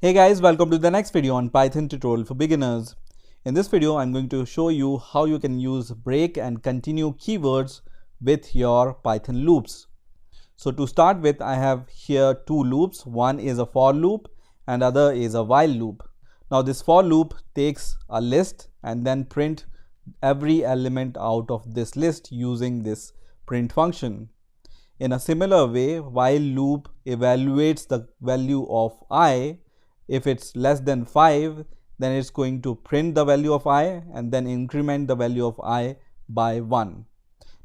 Hey guys, welcome to the next video on Python tutorial for beginners. In this video, I'm going to show you how you can use break and continue keywords with your Python loops. So to start with, I have here two loops. One is a for loop and other is a while loop. Now this for loop takes a list and then print every element out of this list using this print function. In a similar way, while loop evaluates the value of I. If it's less than 5, then it's going to print the value of I and then increment the value of I by 1.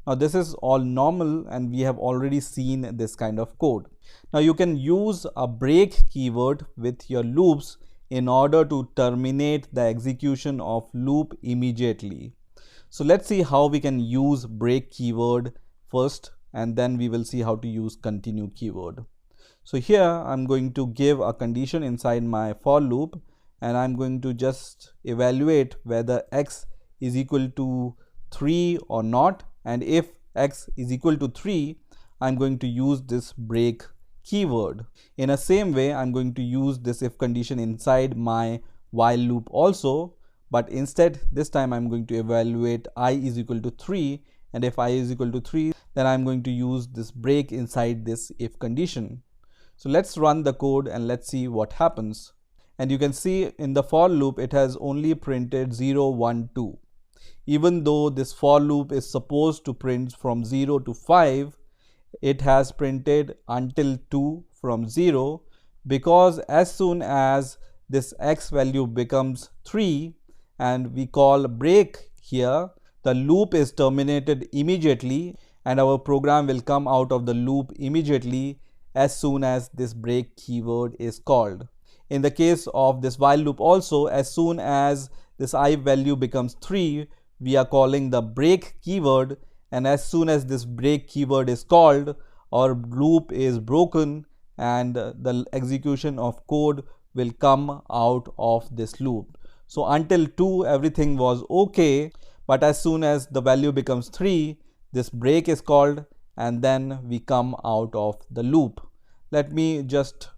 Now this is all normal and we have already seen this kind of code. Now you can use a break keyword with your loops in order to terminate the execution of loop immediately. So let's see how we can use break keyword first, and then we will see how to use continue keyword. So here I'm going to give a condition inside my for loop and I'm going to just evaluate whether x is equal to 3 or not, and if x is equal to 3, I'm going to use this break keyword. In the same way, I'm going to use this if condition inside my while loop also, but instead this time I'm going to evaluate I is equal to 3, and if I is equal to 3, then I'm going to use this break inside this if condition. So let's run the code and let's see what happens. And you can see in the for loop it has only printed 0, 1, 2. Even though this for loop is supposed to print from 0 to 5, it has printed until 2 from 0, because as soon as this x value becomes 3 and we call break here, the loop is terminated immediately and our program will come out of the loop immediately as soon as this break keyword is called. In the case of this while loop also, as soon as this I value becomes 3, we are calling the break keyword, and as soon as this break keyword is called, our loop is broken and the execution of code will come out of this loop. So until 2 everything was okay, but as soon as the value becomes 3, this break is called and then we come out of the loop. Let me just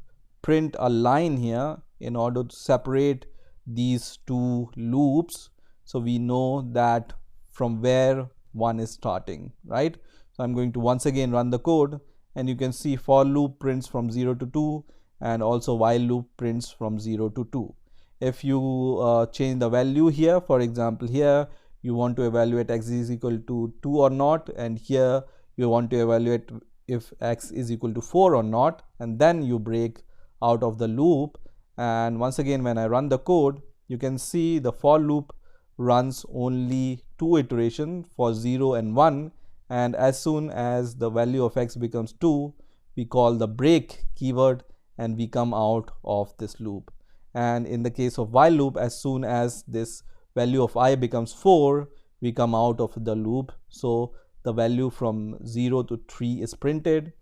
print a line here in order to separate these two loops so we know that from where one is starting, right? So I'm going to once again run the code and you can see for loop prints from 0 to 2 and also while loop prints from 0 to 2. If you change the value here, for example here you want to evaluate x is equal to 2 or not, and here you want to evaluate if x is equal to 4 or not, and then you break out of the loop. And once again when I run the code, you can see the for loop runs only 2 iterations for 0 and 1, and as soon as the value of x becomes 2, we call the break keyword and we come out of this loop. And in the case of while loop, as soon as this value of I becomes 4, we come out of the loop. So the value from 0 to 3 is printed.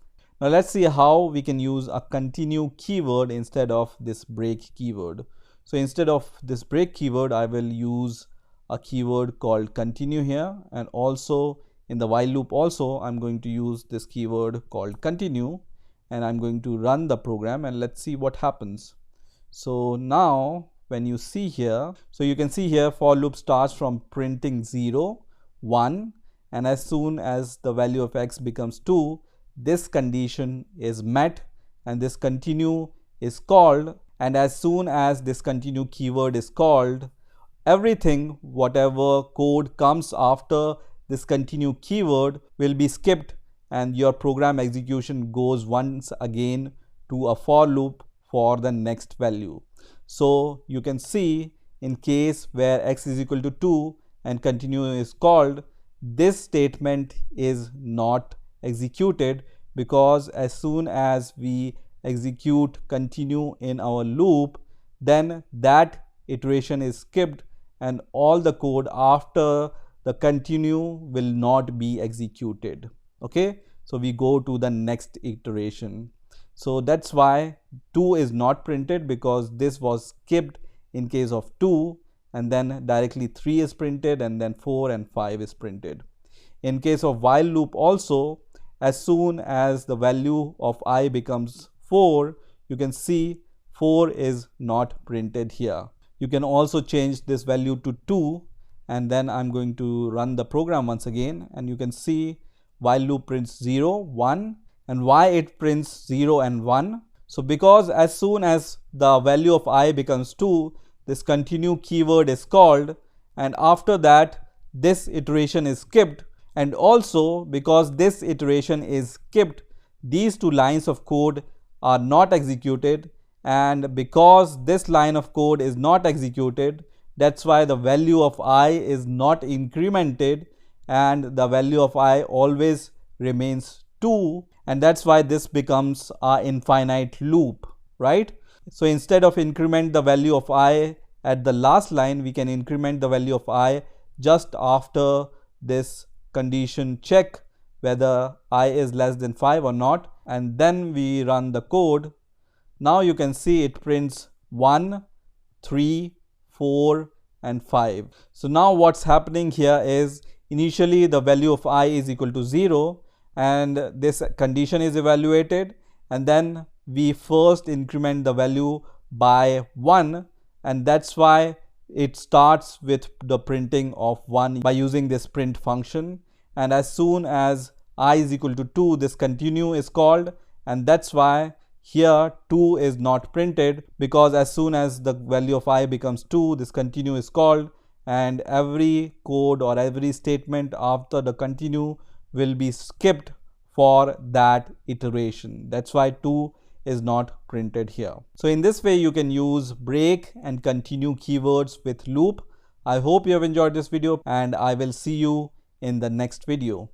Now let's see how we can use a continue keyword instead of this break keyword. So instead of this break keyword, I will use a keyword called continue here, and also in the while loop also I'm going to use this keyword called continue, and I'm going to run the program and let's see what happens. So now when you see here, so you can see here for loop starts from printing 0, 1, and as soon as the value of x becomes 2, this condition is met and this continue is called, and as soon as this continue keyword is called, everything whatever code comes after this continue keyword will be skipped and your program execution goes once again to a for loop for the next value. So you can see in case where x is equal to 2 and continue is called, this statement is not executed, because as soon as we execute continue in our loop, then that iteration is skipped and all the code after the continue will not be executed. Okay, so we go to the next iteration. So that's why 2 is not printed, because this was skipped in case of 2, and then directly 3 is printed and then 4 and 5 is printed. In case of while loop also, as soon as the value of I becomes 4, you can see 4 is not printed here. You can also change this value to 2, and then I'm going to run the program once again, and you can see while loop prints 0, 1, and why it prints 0 and 1. So because as soon as the value of I becomes 2, this continue keyword is called, and after that this iteration is skipped. And also because this iteration is skipped, these two lines of code are not executed, and because this line of code is not executed, that's why the value of I is not incremented and the value of I always remains 2, and that's why this becomes an infinite loop, right? So instead of increment the value of I at the last line, we can increment the value of I just after this condition check whether I is less than 5 or not, and then we run the code. Now you can see it prints 1, 3, 4 and 5. So now what's happening here is initially the value of I is equal to 0 and this condition is evaluated, and then we first increment the value by 1, and that's why it starts with the printing of 1 by using this print function. And as soon as I is equal to 2, this continue is called, and that's why here 2 is not printed, because as soon as the value of I becomes 2, this continue is called, and every code or every statement after the continue will be skipped for that iteration. That's why 2 is not printed here. So in this way you can use break and continue keywords with loop. I hope you have enjoyed this video, and I will see you in the next video.